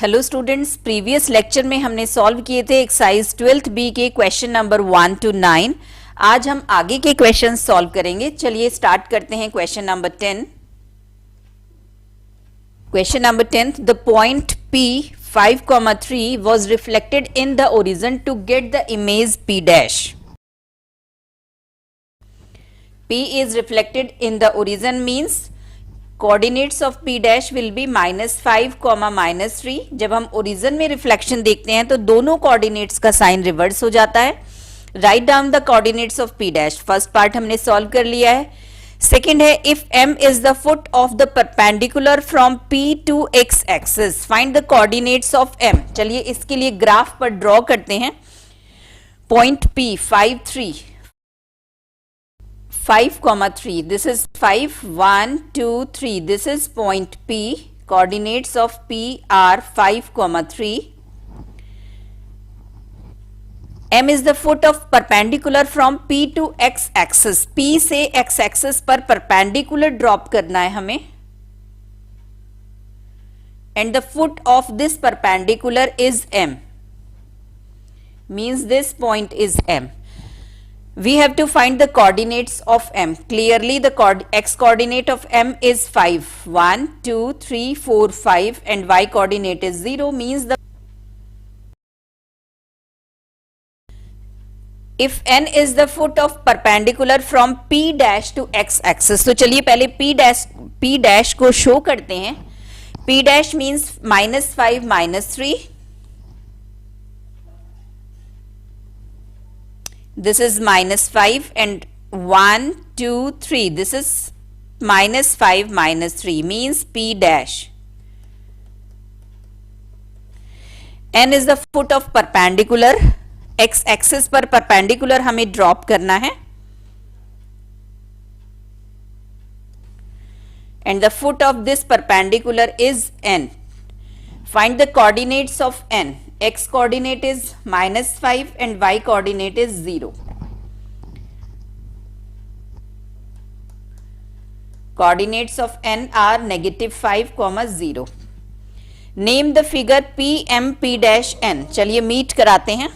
Hello students, previous lecture में हमने solve किए थे एक्सरसाइज 12th बी के क्वेश्चन नंबर 1 to 9। आज हम आगे के क्वेश्चन सॉल्व करेंगे। चलिए स्टार्ट करते हैं question number 10। Question number 10, the point P 5,3 was reflected in the horizon to get the image P dash. P is reflected in the horizon means coordinates of P dash will be -5, -3। जब हम origin में reflection देखते हैं तो दोनों coordinates का sign reverse हो जाता है। Write down the coordinates of P dash. First part हमने सॉल्व कर लिया है। सेकंड है, if M is the foot of the perpendicular from P to x axis, find the coordinates of M। चलिए इसके लिए ग्राफ पर ड्रॉ करते हैं। Point P 5,3, this is 5, 1, 2, 3, this is point P, coordinates of P are 5,3, M is the foot of perpendicular from P to x axis, P से x axis पर perpendicular drop करना है हमें, and the foot of this perpendicular is M, means this point is M. We have to find the coordinates of M. Clearly the x coordinate of M is 5, 1, 2, 3, 4, 5 and y coordinate is 0, means the if n is the foot of perpendicular from P dash to x axis, तो चलिए पहले P dash को show करते हैं। P dash means -5, -3, this is -5 and 1, 2, 3, this is -5, -3 means P dash. N is the foot of perpendicular, x axis पर perpendicular हमें drop करना है, and the foot of this perpendicular is N. Find the coordinates of N. X coordinate is -5 and y coordinate is 0. Coordinates of N are -5, 0. Name the figure P M P dash N. चलिए meet कराते हैं।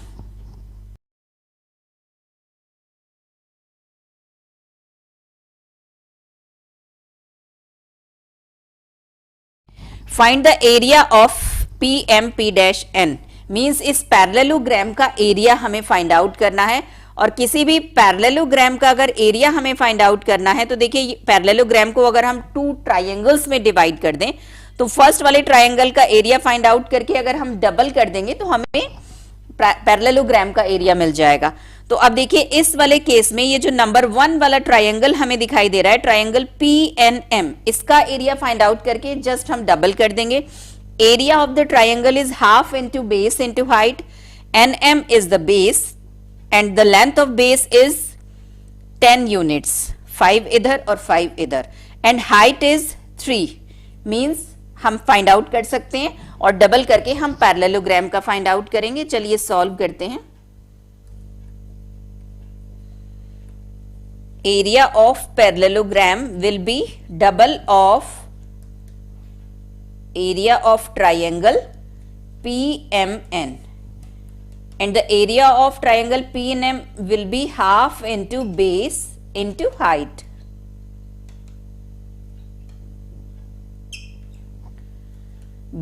Find the area of P M P dash N. Means इस parallelogram का area हमें find out करना है। और किसी भी पैरेललोग्राम का अगर एरिया हमें फाइंड आउट करना है तो देखिए पैरेललोग्राम को अगर हम 2 ट्राइंगल्स में डिवाइड कर दें तो फर्स्ट वाले ट्राइंगल का एरिया फाइंड आउट करके अगर हम डबल कर देंगे तो हमें पैरेललोग्राम का एरिया मिल जाएगा। तो अब देखिए इस वाले केस में ये जो नंबर 1 वाला ट्राइंगल हमें दिखाई दे रहा है, ट्राइंगल PNM, इसका एरिया फाइंड आउट करके जस्ट हम डबल कर देंगे। Area of the triangle is half into base into height. NM is the base and the length of base is 10 units. 5 इधर और 5 इधर and height is 3, means हम find out कर सकते हैं और डबल करके हम पैरेललोग्राम का find out करेंगे। चलिए सॉल्व करते हैं। Area of parallelogram will be double of area of triangle PMN and the area of triangle PNM will be half into base into height.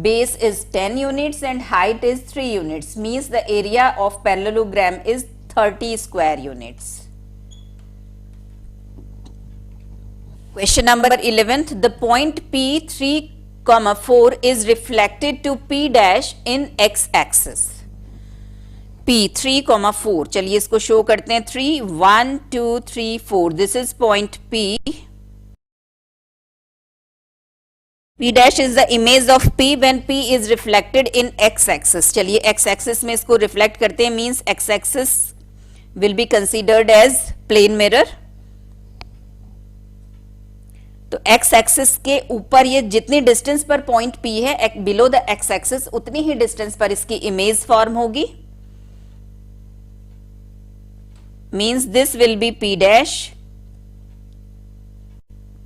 Base is 10 units and height is 3 units, means the area of parallelogram is 30 square units. Question number 11, the point P 3,4 is reflected to P dash in x axis. P 3,4, चलिए इसको show करते हैं। 3, 1, 2, 3, 4, this is point P. P dash is the image of P when P is reflected in x axis. चलिए x axis में इसको reflect करते हैं, means x axis will be considered as plane mirror. तो x axis के ऊपर ये जितनी डिस्टेंस पर पॉइंट P है, बिलो द x एक्सिस उतनी ही डिस्टेंस पर इसकी इमेज फॉर्म होगी। Means this will B P dash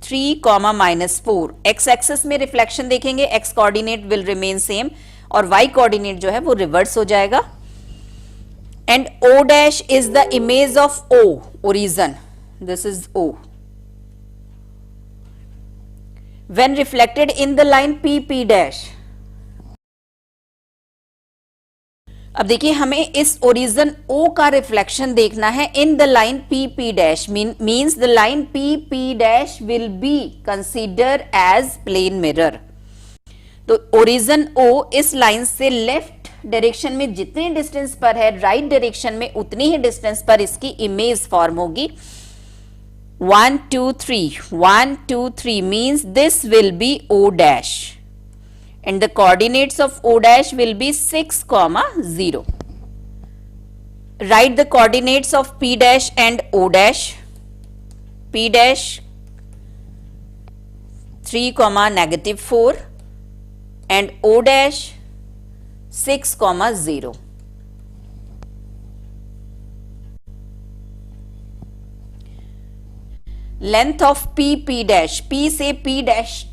3, -4। X axis में रिफ्लेक्शन देखेंगे, x coordinate will remain same और y कोऑर्डिनेट जो है वो रिवर्स हो जाएगा। And o dash is the image of o, origin, this is o, when reflected in the line p dash. अब देखिए हमें इस ओरिजन O का रिफ्लेक्शन देखना है in the line P dash, means the line P dash will be consider as plane mirror. तो origin O इस लाइन से लेफ्ट डायरेक्शन में जितने डिस्टेंस पर है, राइट डायरेक्शन में उतनी ही डिस्टेंस पर इसकी इमेज फॉर्म होगी। 1 2 3 1 2 3 means this will B O dash and the coordinates of O dash will be 6, 0. Write the coordinates of P dash and O dash. P dash 3, -4 and O dash 6, 0. Length of P dash, P से P dash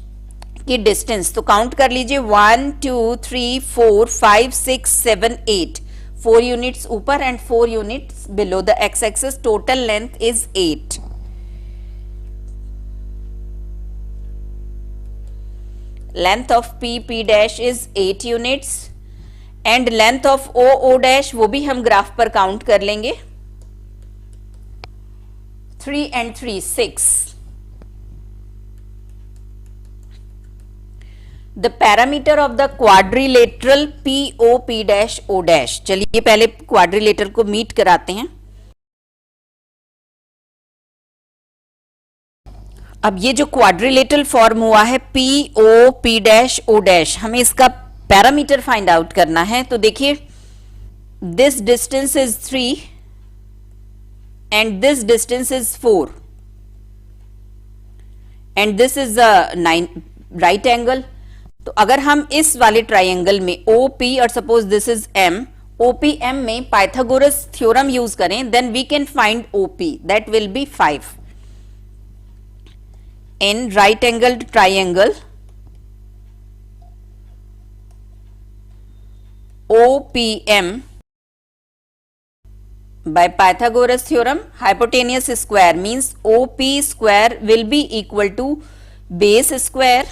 की distance तो count कर लीजिए 1 2 3 4 5 6 7 8, 4 units ऊपर and 4 units below the x axis, total length is 8। Length of P dash is 8 units and length of O dash वो भी हम graph पर काउंट कर लेंगे, 3 and 3 6। The parameter of the quadrilateral P dash O dash, चलिए पहले quadrilateral को meet कराते हैं। अब ये जो क्वाड्रिलेटरल फॉर्म हुआ है P डैश O डैश, हमें इसका पैरामीटर फाइंड आउट करना है। तो देखिए this distance is 3 and this distance is 4 and this is a 9 right angle. तो अगर हम इस वाले ट्राइंगल में OP और suppose this is M, OPM में पाइथागोरस थ्योरम यूज करें, then we can find OP, that will be 5। In right angled triangle OPM by Pythagoras theorem, hypotenuse square means OP square will be equal to base square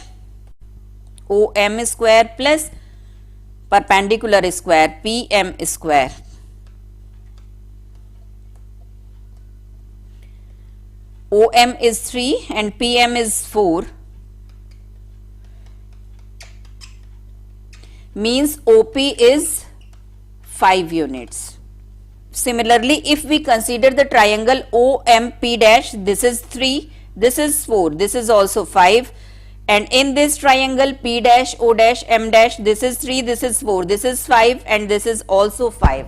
OM square plus perpendicular square PM square। OM is 3 and PM is 4, means OP is 5 units. Similarly, if we consider the triangle OMP dash, this is 3, this is 4, this is also 5, and in this triangle P dash O dash M dash, this is 3, this is 4, this is 5, and this is also 5.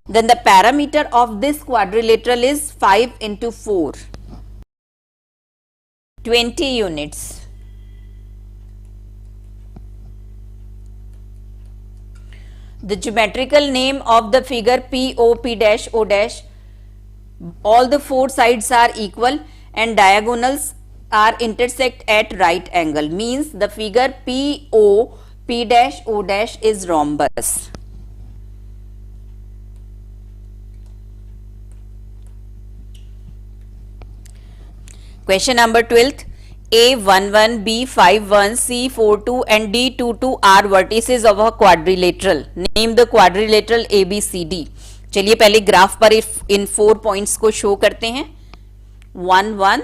Then the parameter of this quadrilateral is 5 into 4, 20 units. The geometrical name of the figure POP dash O dash, all the four sides are equal and diagonals are intersect at right angle, means the figure POP dash O dash is rhombus. Question number 12th. A11, B51, C42 and D22 are vertices of a quadrilateral. Name the quadrilateral ABCD. चलिए पहले graph पर इन 4 points को show करते हैं। 1 1,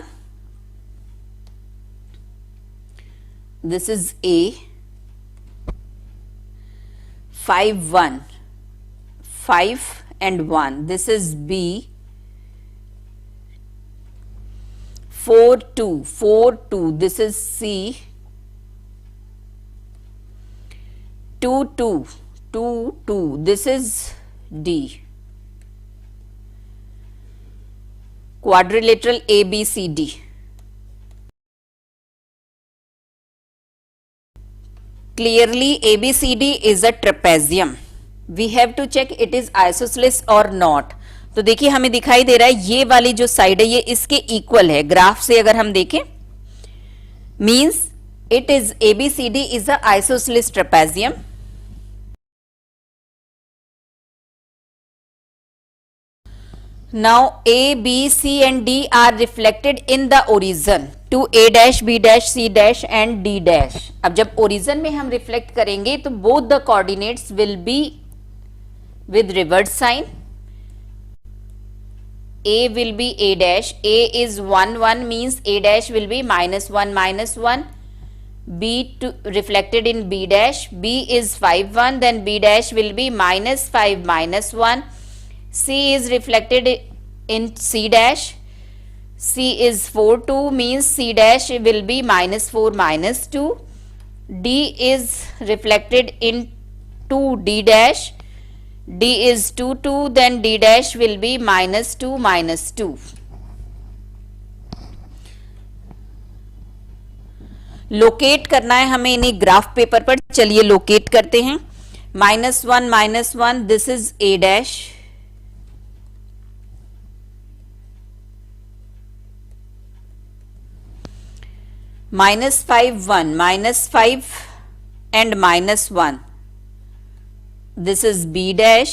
this is A, 5 1, 5 and 1, this is B, 4 2, 4 2, this is C, 2 2, 2 2, this is D. Quadrilateral ABCD. Clearly ABCD is a trapezium. We have to check it is isosceles or not. तो देखिए हमें दिखाई दे रहा है ये वाली जो साइड है ये इसके इक्वल है। ग्राफ से अगर हम देखें means it is ABCD is a isosceles trapezium. Now A, B, C and D are reflected in the origin to A dash, B dash, C dash and D dash. अब जब origin में हम reflect करेंगे तो both the coordinates will be with reverse sign. A will be A dash. A is 1 1 means A dash will be -1 -1. B to reflected in B dash. B is 5 1, then B dash will be -5 -1. C is reflected in C dash. C is 4 2 means C dash will be -4 -2. D is reflected in 2 D dash. D is 2 2, then D dash will be -2 -2. Locate करना है हमें इन्हें graph paper पर. चलिए locate करते हैं. -1 -1 this is A dash. -5 1 -5 and -1 this is B dash.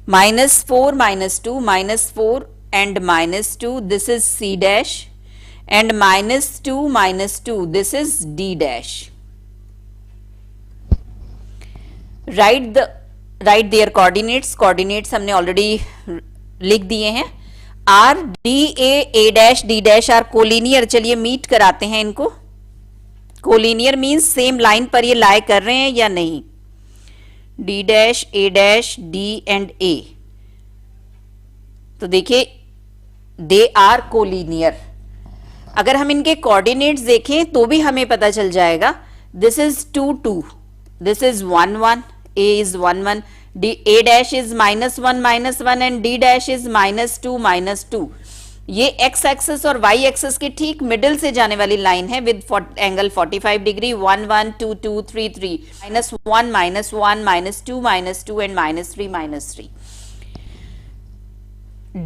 -4 -2 -4 and -2 this is C dash and -2 -2 this is D dash. write their coordinates हमने already लिख दिए हैं. R D A dash D dash are collinear. चलिए meet कराते हैं इनको. Collinear means same line पर ये लाई कर रहे हैं या नहीं. D dash A dash D and A. तो देखिए दे आर कोलिनियर. अगर हम इनके कोऑर्डिनेट्स देखें तो भी हमें पता चल जाएगा. This is 2 2, this is 1 1, A is 1 1, A dash is -1 -1 and D dash is -2 -2. ये x एक्सिस और y एक्सिस के ठीक मिडिल से जाने वाली लाइन है with angle 45 degree. 1 1 2 2 3 3 -1 -1 -2 -2 and -3 -3.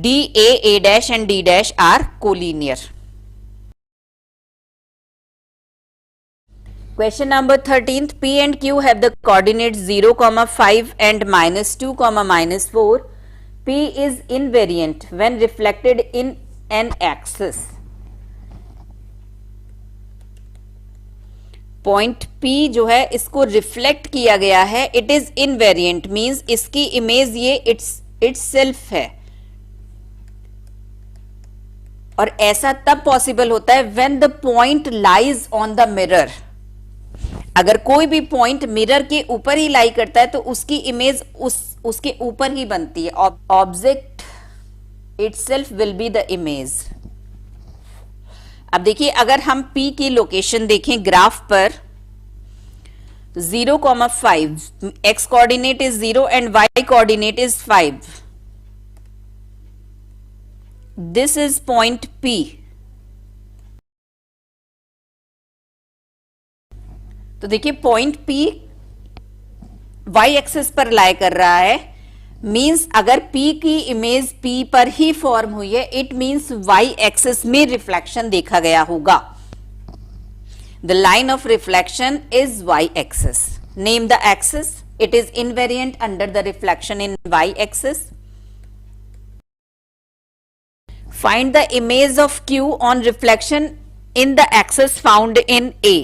D A dash and D dash are collinear. Question number 13th. P and Q have the coordinates 0, 5 and -2, -4. P is invariant when reflected in an axis. Point P जो है इसको reflect किया गया है. It is invariant means इसकी image ये itself है. और ऐसा तब पॉसिबल होता है when the point lies on the mirror. अगर कोई भी पॉइंट मिरर के ऊपर ही लाई करता है तो उसकी इमेज उसके ऊपर ही बनती है. Object itself will be the image. अब देखिए अगर हम P की लोकेशन देखें ग्राफ पर 0, 5, x coordinate is 0 and y coordinate is 5. This is point P. तो देखिए पॉइंट P y एक्सिस पर लाई कर रहा है. मींस अगर P की इमेज P पर ही फॉर्म हुई है इट मींस y एक्सिस में रिफ्लेक्शन देखा गया होगा. The line of reflection is y axis. Name the axis. It is invariant under the reflection in y axis. Find the image of Q on reflection in the axis found in A.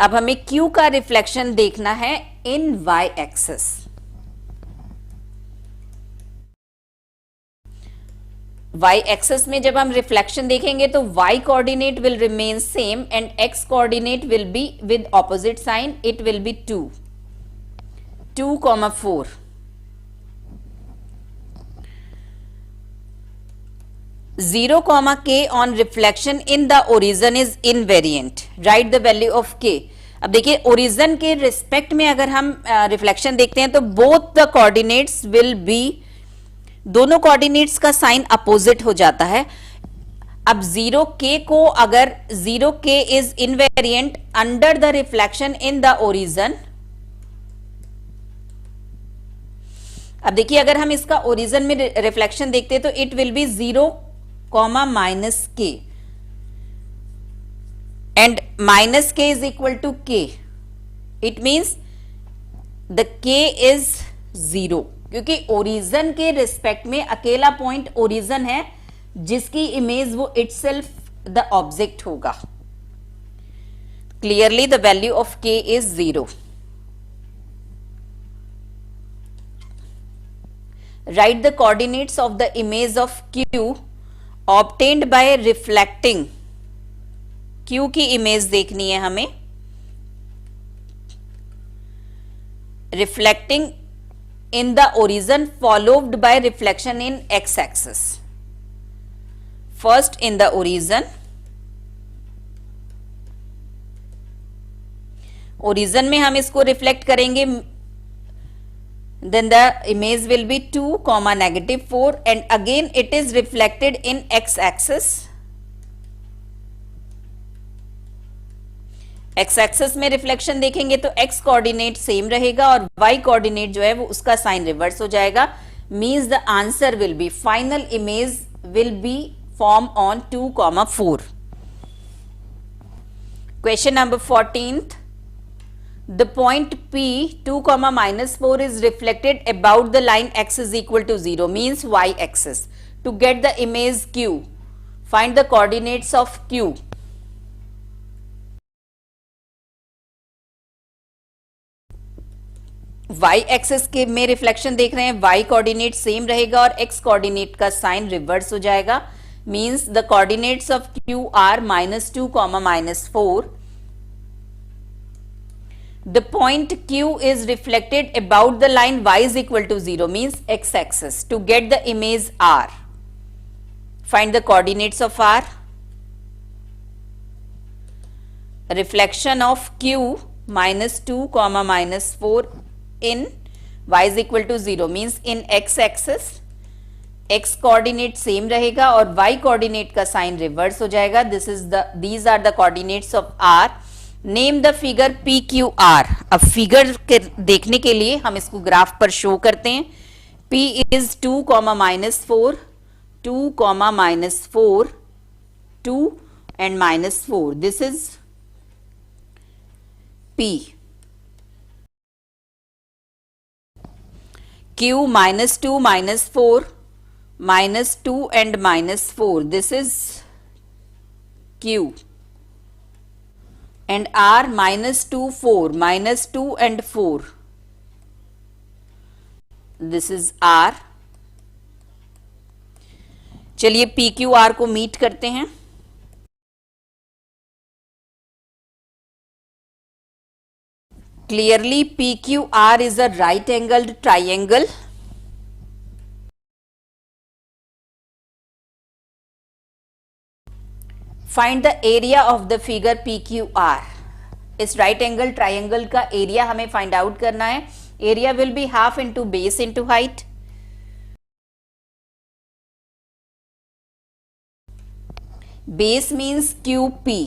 अब हमें Q का reflection देखना है इन y axis. y axis में जब हम reflection देखेंगे तो y coordinate will remain same and x coordinate will be with opposite sign. It will be 2, 2, 4. Zero, K on reflection in the origin is invariant. Write the value of K. अब देखिए origin के respect में अगर हम reflection देखते हैं तो both the coordinates will be, दोनों कोऑर्डिनेट्स का साइन अपोजिट हो जाता है. अब 0k को अगर 0k is invariant under the reflection in the origin. अब देखिए अगर हम इसका ओरिजिन में रिफ्लेक्शन देखते हैं तो it will B 0, -k and -k is equal to k. It means the k is 0. क्योंकि ओरिजन के रिस्पेक्ट में अकेला पॉइंट ओरिजन है जिसकी इमेज वो इटसेल्फ द ऑब्जेक्ट होगा। Clearly the value of k is 0। Write the coordinates of the image of Q obtained by reflecting। Q की image देखनी है हमें, reflecting in the origin followed by reflection in x axis। First in the origin, origin में हम इसको reflect करेंगे, then the image will be 2, -4 and again it is reflected in x axis। x axis में reflection देखेंगे तो x coordinate same रहेगा और y coordinate जो है वो उसका साइन रिवर्स हो जाएगा। Means the answer will be, final image will be form on 2, 4। Question number 14th, the point P 2, -4 is reflected about the line x is equal to 0 means y axis। To get the image Q, find the coordinates of Q। y axis के में reflection देख रहे हैं, y coordinate same रहेगा और x coordinate का sign reverse हो जाएगा। Means the coordinates of Q are -2, -4। The point Q is reflected about the line y is equal to 0 means x axis। To get the image R, find the coordinates of R। Reflection of Q -2, -4 in y is equal to 0 means in x axis। x coordinate same रहेगा और y coordinate का sign reverse हो जाएगा। these are the coordinates of R। Name the figure P Q R. अब figure के देखने के लिए हम इसको ग्राफ पर शो करते हैं। P is 2, -4, 2, -4, 2 and -4। This is P। Q -2, -4, -2 and -4। This is Q। and R -2, 4, -2 and 4। This is R। चलिए PQR को मीट करते हैं। Clearly PQR is a right angled triangle। Find the area of the figure PQR। इस right angle triangle का area हमें find out करना है। Area will be half into base into height. Base means QP।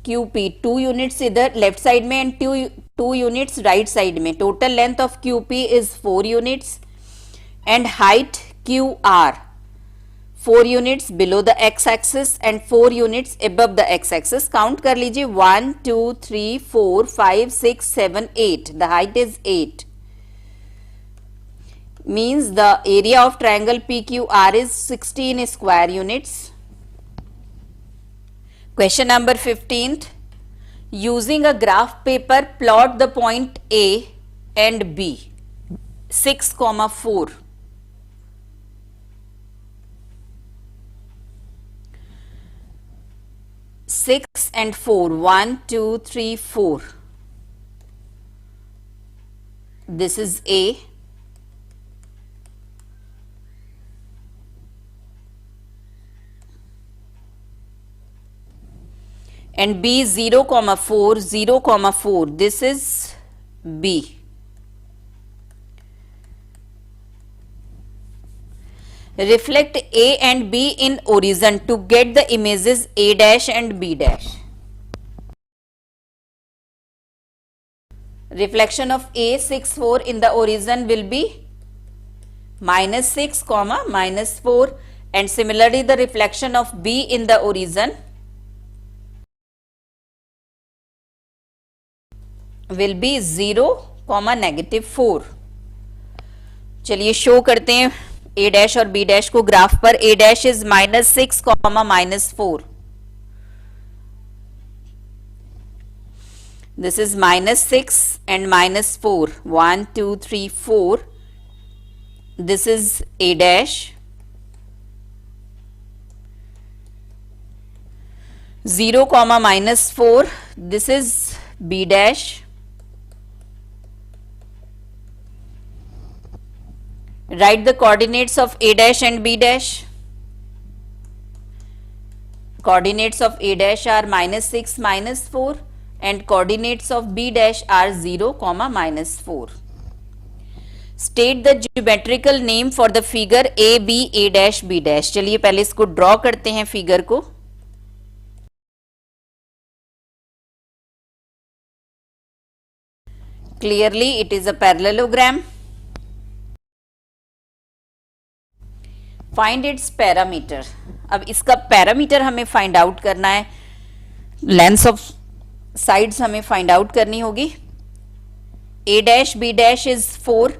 QP 2 units इधर left side में and 2 units right side में। Total length of QP is 4 units and height QR 4 units below the x axis and 4 units above the x axis. Count कर लीजिए 1, 2, 3, 4, 5, 6, 7, 8। The height is 8। Means the area of triangle PQR is 16 square units. Question number 15th, using a graph paper plot the point A and B 6, 4। 6 and 4, 1, 2, 3, 4। This is A। And B 0, 4, 0, 4। This is B। Reflect A and B in origin to get the images A dash and B dash। Reflection of A 6, 4 in the origin will be -6, -4 and similarly the reflection of B in the origin will be 0, -4। चलिए show करते हैं A dash और B dash को graph पर. A dash is -6 comma -4. This is -6 and -4. 1, 2, 3, 4. This is A dash. 0, -4. This is B dash. Write the coordinates of A dash and B dash. Coordinates of A dash are -6, -4. And coordinates of B dash are 0, -4. State the geometrical name for the figure A B A dash B dash. चलिए पहले इसको draw करते हैं figure को. Clearly it is a parallelogram. Find its parameter. अब इसका parameter हमें find out करना है. लेंथ ऑफ साइड्स हमें फाइंड आउट करनी होगी. A dash B dash is 4,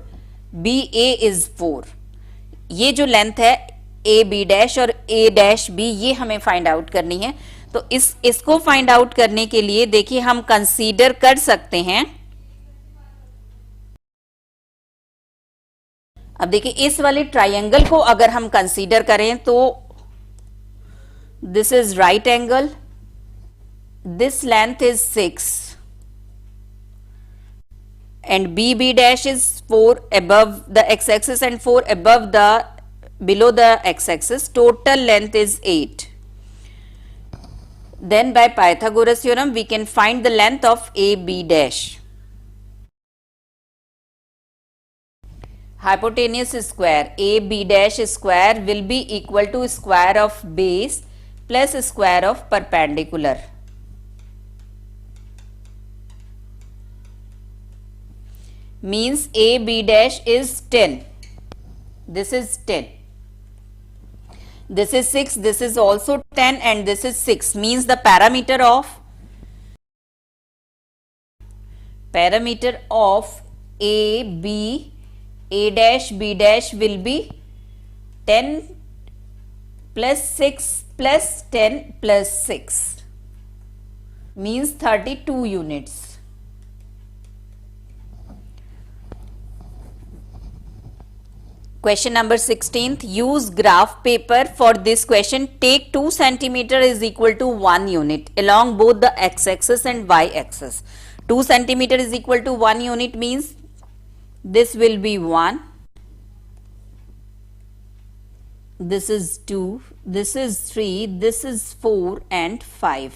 B A is 4. ये जो लेंथ है ए बी डैश और ए डैश बी, ये हमें फाइंड आउट करनी है. तो इसको फाइंड आउट करने के लिए देखिए हम कंसीडर कर सकते हैं. अब देखिए इस वाले ट्राइंगल को अगर हम कंसीडर करें तो this is right angle. This length is 6 and BB dash is 4 above the x-axis and 4 above below the x-axis. Total length is 8. Then by Pythagoras theorem we can find the length of AB dash. Hypotenuse square AB dash square will be equal to square of base plus square of perpendicular. Means AB dash is 10. This is 10. This is 6. This is also 10 and this is 6. Means the parameter of AB A dash B dash will be 10 plus 6 plus 10 plus 6. Means 32 units. Question number 16th. Use graph paper for this question. Take 2 cm is equal to 1 unit along both the x-axis and y-axis. 2 cm is equal to 1 unit means this will be 1. This is 2. This is 3. This is 4 and 5.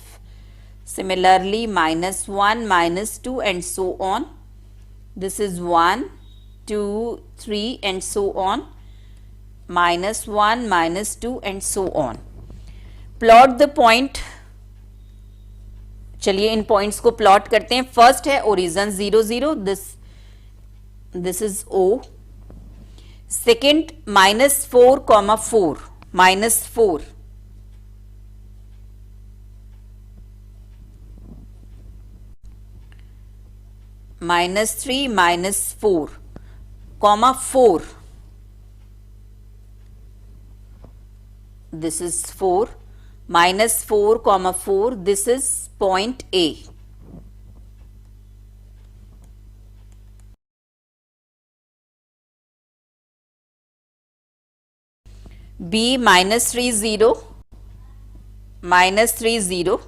Similarly, -1, -2 and so on. This is 1, 2, 3 and so on. -1, -2 and so on. Plot the point. चलिए इन points को plot करते हैं. First है origin 0, 0. This is O. Second -4, -4. -4. -3, -4. 4. This is 4. -4, 4. This is point A. B -3, 0. -3, 0.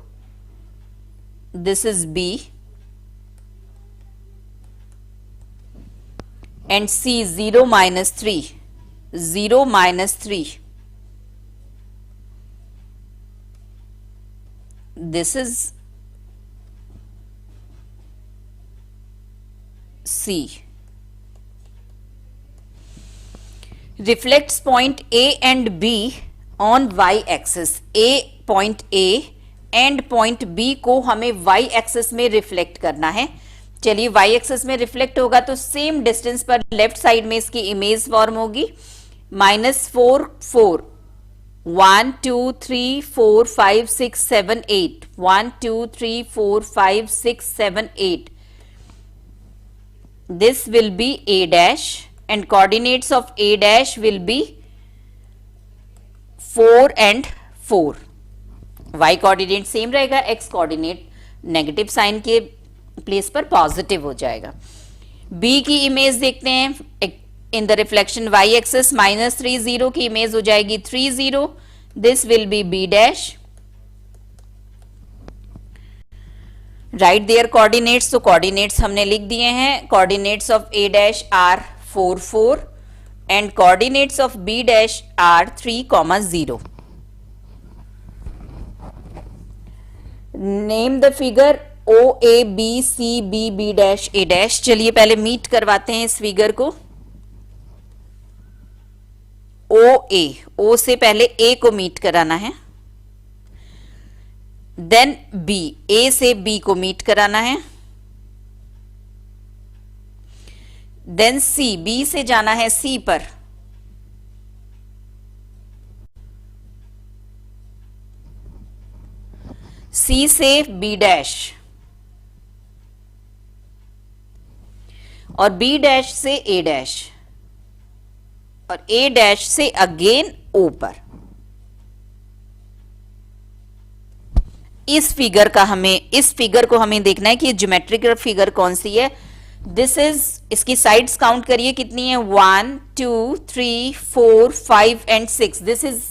This is B. And C 0, -3. 0, -3. This is C. Reflects point A and B on y axis. point A and point B को हमें y axis में reflect करना है. चलिए y axis में reflect होगा तो same distance पर लेफ्ट साइड में इसकी इमेज फॉर्म होगी. -4, 4. 1, 2, 3, 4, 5, 6, 7, 8. 1, 2, 3, 4, 5, 6, 7, 8. This will be A dash. and coordinates of A dash will be 4 and 4. y coordinate same रहेगा, x कोऑर्डिनेट नेगेटिव साइन के प्लेस पर पॉजिटिव हो जाएगा. b की इमेज देखते हैं. In the reflection y axis -3 0 की इमेज हो जाएगी 3 0. This will be b dash. Write their coordinates. तो कोऑर्डिनेट्स हमने लिख दिए हैं. Coordinates of a dash are 4 4 and coordinates of b dash are 3 0. Name the figure O A B C B B dash A dash. चलिए पहले meet करवाते हैं इस फिगर को. O A, O से पहले A को मीट कराना है. देन B, A से B को मीट कराना है. देन C, B से जाना है C पर. C से B डैश और B डैश से A डैश और A डैश से अगेन O पर. इस फिगर को हमें देखना है कि ज्योमेट्रिकल फिगर कौन सी है. दिस इज, इसकी साइड्स काउंट करिए कितनी है. 1 2 3 4 5 and 6. This is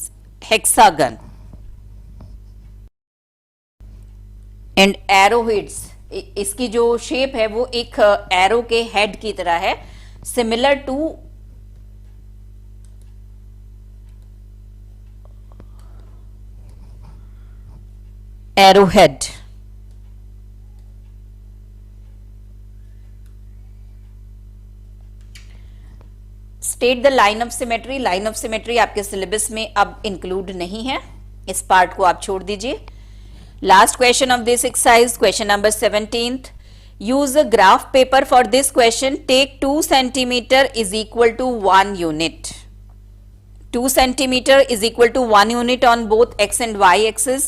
hexagon. And arrow heads, इसकी जो शेप है वो एक एरो के हेड की तरह है, similar to arrow head. State the line of symmetry. Line of symmetry आपके सिलेबस में अब इंक्लूड नहीं है, इस पार्ट को आप छोड़ दीजिए. Last question of this exercise, question number 17th. Use a graph paper for this question. Take 2 centimeter is equal to 1 unit. 2 centimeter is equal to 1 unit on both x and y axis.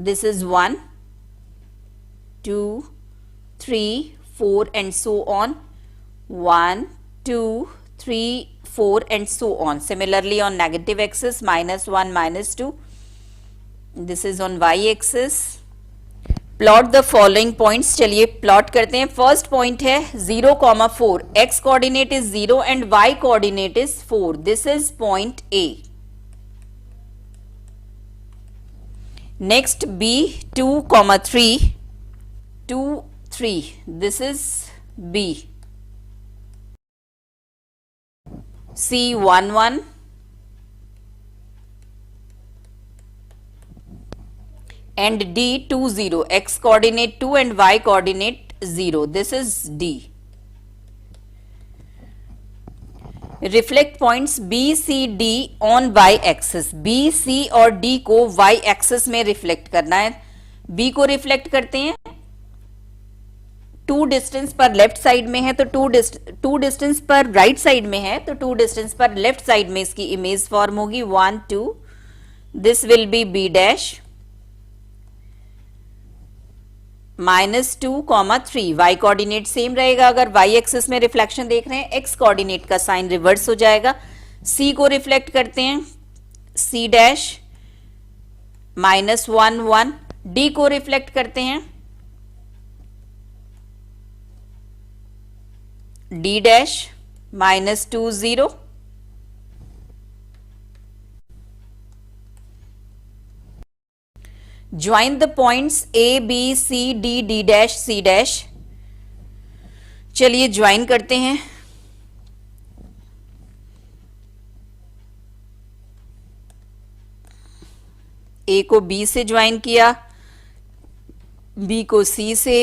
This is 1, 2, 3, 4 and so on. 1, 2, 3, 4 and so on. Similarly on negative axis -1 -2. This is on y axis. Plot the following points. चलिए plot करते हैं. First point है 0, 4. x coordinate is 0 and y coordinate is 4. This is point A. Next B 2, 3. 2, 3. This is B. C 1 1 and D 2 0. X coordinate 2 and y coordinate 0. This is D. Reflect points B C D on y axis. B C और D को y axis में reflect करना है. B को reflect करते हैं. 2 distance पर left side में है तो 2 डिस्टेंस पर राइट साइड में है तो 2 डिस्टेंस पर लेफ्ट साइड में इसकी इमेज फॉर्म होगी 1 2. This will be B dash. -2, 3. y coordinate same रहेगा. अगर y एक्सिस में रिफ्लेक्शन देख रहे हैं, x कोऑर्डिनेट का साइन रिवर्स हो जाएगा. C को रिफ्लेक्ट करते हैं C डैश -1 1. D को रिफ्लेक्ट करते हैं D dash -2 0. Join the points A B C D D dash C dash. चलिए ज्वाइन करते हैं. A को B से ज्वाइन किया, B को C से,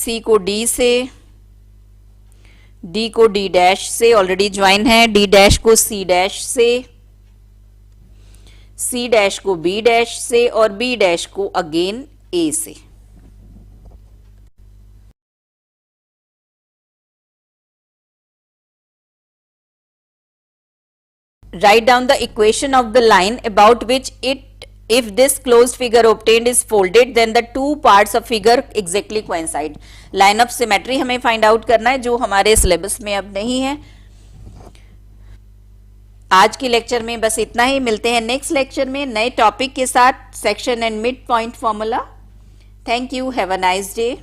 C को D से, D को D डैश से ऑलरेडी ज्वाइन है, D डैश को C डैश से, C डैश को B डैश से और B डैश को अगेन A से. Write down the equation of the line about which it if this closed figure obtained is folded then the two parts of figure exactly coincide. Line of symmetry हमें find out करना है जो हमारे syllabus में अब नहीं है. आज के लेक्चर में बस इतना ही. मिलते हैं नेक्स्ट लेक्चर में नए टॉपिक के साथ, section and mid point formula. Thank you. Have a nice day.